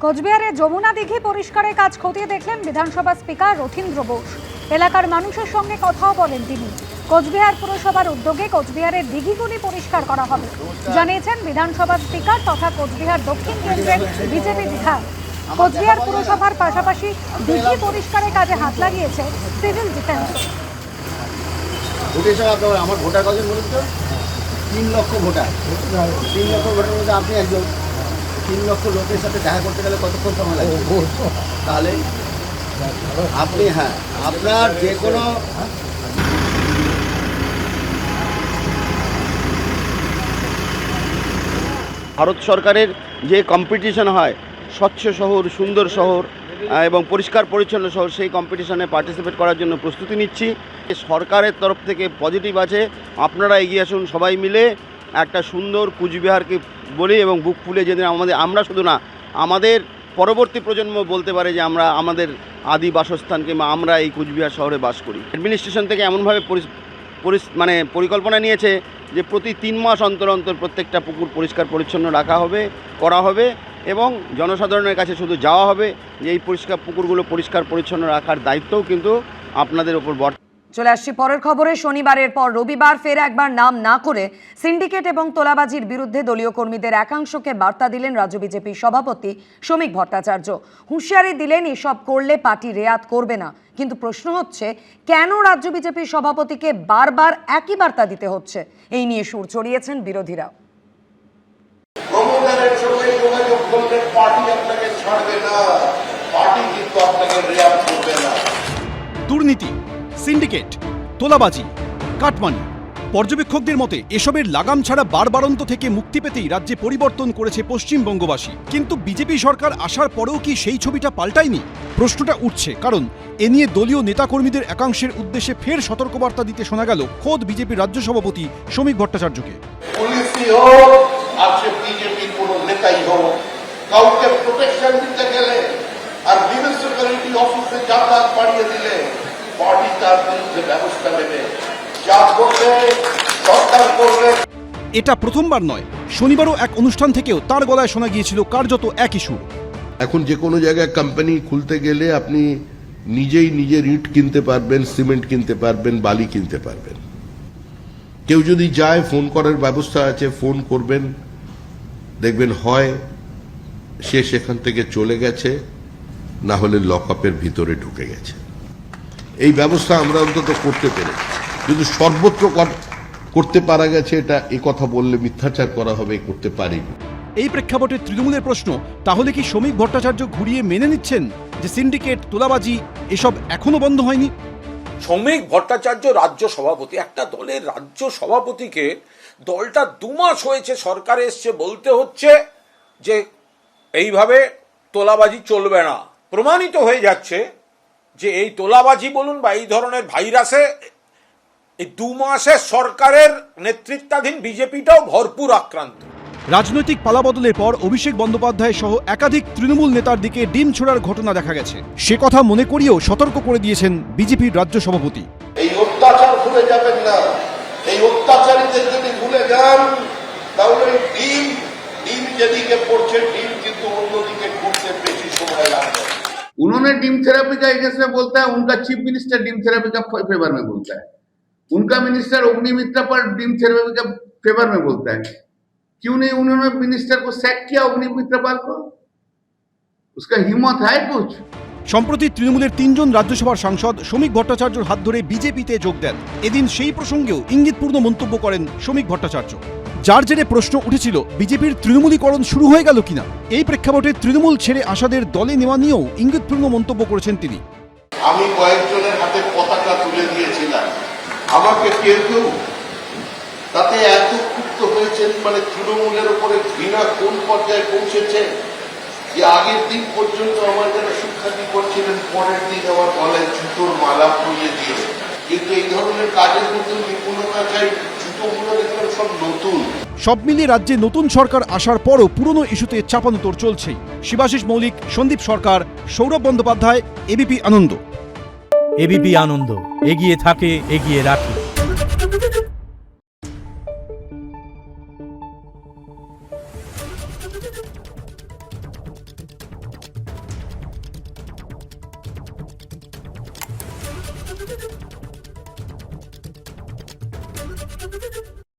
কোচবিহারে যমুনা দিঘি পরিষ্কারের কাজ খতিয়ে দেখলেন বিধানসভা স্পিকার রথীন্দ্র বোস। এলাকার মানুষের সঙ্গে কথাও বলেন তিনি। কোচবিহার পুরসভার উদ্যোগে কোচবিহারের দিঘিগুলি পরিষ্কার করা হবে জানিয়েছেন বিধানসভা স্পিকার তথা কোচবিহার দক্ষিণ কেন্দ্রের বিজেপি বিধায়ক। কোচবিহার পুরসভার পাশাপাশি দিঘি পরিষ্কারের কাজে হাত লাগিয়েছে সিভিল ডিফেন্স। আমার ভোটার কত বলুন তো? 3 লক্ষ ভোটার। 3 লক্ষ ভোটার মধ্যে আপনি একজন। 3 লক্ষ লোকের সাথে দেখা করতে গেলে কতক্ষণ সময় লাগবে? তাহলে আপনি আপনার যে কোনো ভারত সরকারের যে কম্পিটিশন হয় স্বচ্ছ শহর, সুন্দর শহর এবং পরিষ্কার পরিচ্ছন্ন শহর, সেই কম্পিটিশনে পার্টিসিপেট করার জন্য প্রস্তুতি নিচ্ছি। সরকারের তরফ থেকে পজিটিভ আছে, আপনারা এগিয়ে আসুন, সবাই মিলে একটা সুন্দর কুচবিহারকে বলি এবং বুক ফুলে যেদিন আমরা শুধু না, আমাদের পরবর্তী প্রজন্ম বলতে পারে যে আমরা আমাদের আদি বাসস্থান কিংবা আমরা এই কুচবিহার শহরে বাস করি। অ্যাডমিনিস্ট্রেশন থেকে এমনভাবে পরিকল্পনা নিয়েছে যে প্রতি 3 মাস অন্তর অন্তর প্রত্যেকটা পুকুর পরিষ্কার পরিচ্ছন্ন করা হবে এবং জনসাধারণের কাছে শুধু যাওয়া হবে যে এই পুকুরগুলো পরিষ্কার পরিচ্ছন্ন রাখার দায়িত্বও কিন্তু আপনাদের ওপর বর্তায়। চলে আসছি পরের খবরে। শনিবারের পর রবিবার ফের একবার নাম না করে সিন্ডিকেট এবং তোলাবাজির বিরুদ্ধে দলীয় কর্মীদের একাংশকে বার্তা দিলেন রাজ্য বিজেপি সভাপতি শ্রমিক ভট্টাচার্য। হুঁশিয়ারি দিলেন এসব করলে পার্টি রেয়াত করবে না। কিন্তু প্রশ্ন হচ্ছে, কেন রাজ্য বিজেপি সভাপতিকে বারবার একই বার্তা দিতে হচ্ছে? এই নিয়ে সুর চড়িয়েছেন বিরোধীরা। দুর্নীতি, সিন্ডিকেট, তোলাবাজি, কাটমানি, পর্যবেক্ষকদের মতে এসবের লাগাম ছাড়া বারবারন্ত থেকে মুক্তি পেতেই রাজ্যে পরিবর্তন করেছে পশ্চিমবঙ্গবাসী। কিন্তু বিজেপি সরকার আসার পরেও কি সেই ছবিটা পাল্টায়নি? প্রশ্নটা উঠছে কারণ এ নিয়ে দলীয় নেতাকর্মীদের একাংশের উদ্দেশ্যে ফের সতর্কবার্তা দিতে শোনা গেল খোদ বিজেপির রাজ্য সভাপতি শ্রমিক ভট্টাচার্যকে। পুলিশই হোক আর সে বিজেপির কোন নেতাই হোক, কাউকে প্রোটেকশন দিতে গেলে আর মিউনিসিপ্যালিটি অফিসে যাতায়াত বাড়িয়ে দিলে পার্টি তার বিরুদ্ধে ব্যবস্থা নেবে। যা করবে সরকার করবে। এটা প্রথমবার নয়, শনিবারও এক অনুষ্ঠান থেকেও তার গলায় শোনা গিয়েছিল কার্যত একই সুর। এখন যে কোনো জায়গায় কোম্পানি খুলতে গেলে আপনি নিজেই নিজের ইট কিনতে পারবেন, সিমেন্ট কিনতে পারবেন, বালি কিনতে পারবেন। কেউ যদি যায়, ফোন করার ব্যবস্থা আছে, ফোন করবেন, দেখবেন হয় সে সেখান থেকে চলে গেছে, না হলে লকআপের ভিতরে ঢুকে গেছে। এই ব্যবস্থা আমরা অন্তত করতে পেরেছি, কিন্তু সর্বত্র করতে পারা গেছে এটা এ কথা বললে মিথ্যাচার করা হবে, করতে পারিনি। এই প্রেক্ষাপটে তৃণমূলের প্রশ্ন, তাহলে কি শ্রমিক ভট্টাচার্য ঘুরিয়ে মেনে নিচ্ছেন যে সিন্ডিকেট, তোলাবাজি এসব এখনো বন্ধ হয়নি? শ্রমিক ভট্টাচার্য রাজ্য সভাপতি, একটা দলের রাজ্য সভাপতিকে দলটা 2 মাস হয়েছে সরকারে এসছে বলতে হচ্ছে যে এইভাবে তোলাবাজি চলবে না। প্রমাণিত হয়ে যাচ্ছে যে এই তোলাবাজি বলুন বা এই ধরনের ভাইরাসে এই 2 মাসে সরকারের নেতৃত্বাধীন বিজেপিটাও ভরপুর আক্রান্ত। রাজনৈতিক পালাবদলের পর অভিষেক বন্দ্যোপাধ্যায় সহ একাধিক তৃণমূল নেতার দিকে ডিম ছোড়ার ঘটনা দেখা গেছে। সে কথা মনে করিয়েও সতর্ক করে দিয়েছেন বিজেপির রাজ্য সভাপতি। এই অত্যাচার ভুলে যাবেন না। এই অত্যাচারীদের যদি ভুলে যান তাহলে ডিম যেদিকে পড়ছে, ডিম কিন্তু অন্যদিকে ঘুরতে বেশি সময় লাগবে। उन्होंने डीम थेरेपी का अगेंस्ट में बोलता है, उनका चीफ मिनिस्टर डीम थेरेपी का फेवर में बोलता है, उनका मिनिस्टर अग्निमित्रा पर डीम थेरेपी का फेवर में बोलता है। क्यों नहीं उन्होंने मिनिस्टर को सैक किया, अग्निमित्रा पाल को? उसका हिम्मत है कुछ? সম্প্রতি তৃণমূলের 3 জন রাজ্যসভার সাংসদ শ্রমিক ভট্টাচার্যর হাত ধরে বিজেপিতে যোগ দেন। এদিন সেই প্রসঙ্গেও ইঙ্গিতপূর্ণ মন্তব্য করেন শ্রমিক ভট্টাচার্য, যার জেরে প্রশ্ন উঠেছিল বিজেপির তৃণমূলীকরণ শুরু হয়ে গেল কিনা। এই প্রেক্ষাপটে তৃণমূল ছেড়ে আসাদের দলে নেওয়া নিয়েও ইঙ্গিতপূর্ণ মন্তব্য করেছেন তিনি। আমি কয়েকজনের হাতে পতাকা তুলে দিয়েছিলাম, আমাকে কেউ তাতে এত ক্ষুব্ধ হয়েছেন, মানে তৃণমূলের উপরে ঘৃণা কোন পর্যায়ে পৌঁছেছে যে আগের দিন পর্যন্ত আমার যারা শিক্ষার্থী করছিলেন, পরের দিন আমার গলায় জুতোর মালা পরিয়ে দিয়ে। কিন্তু এই ধরনের কাজের মধ্যে নিপুণতা চাই, জুতোগুলো দেখলাম সব নতুন। সব মিলিয়ে রাজ্যে নতুন সরকার আসার পরও পুরনো ইস্যুতে চাপানোতর চলছেই। শিবাশিস মৌলিক, সন্দীপ সরকার, সৌরভ বন্দ্যোপাধ্যায়, এবিপি আনন্দ। এবিপি আনন্দ, এগিয়ে থাকে, এগিয়ে রাখে।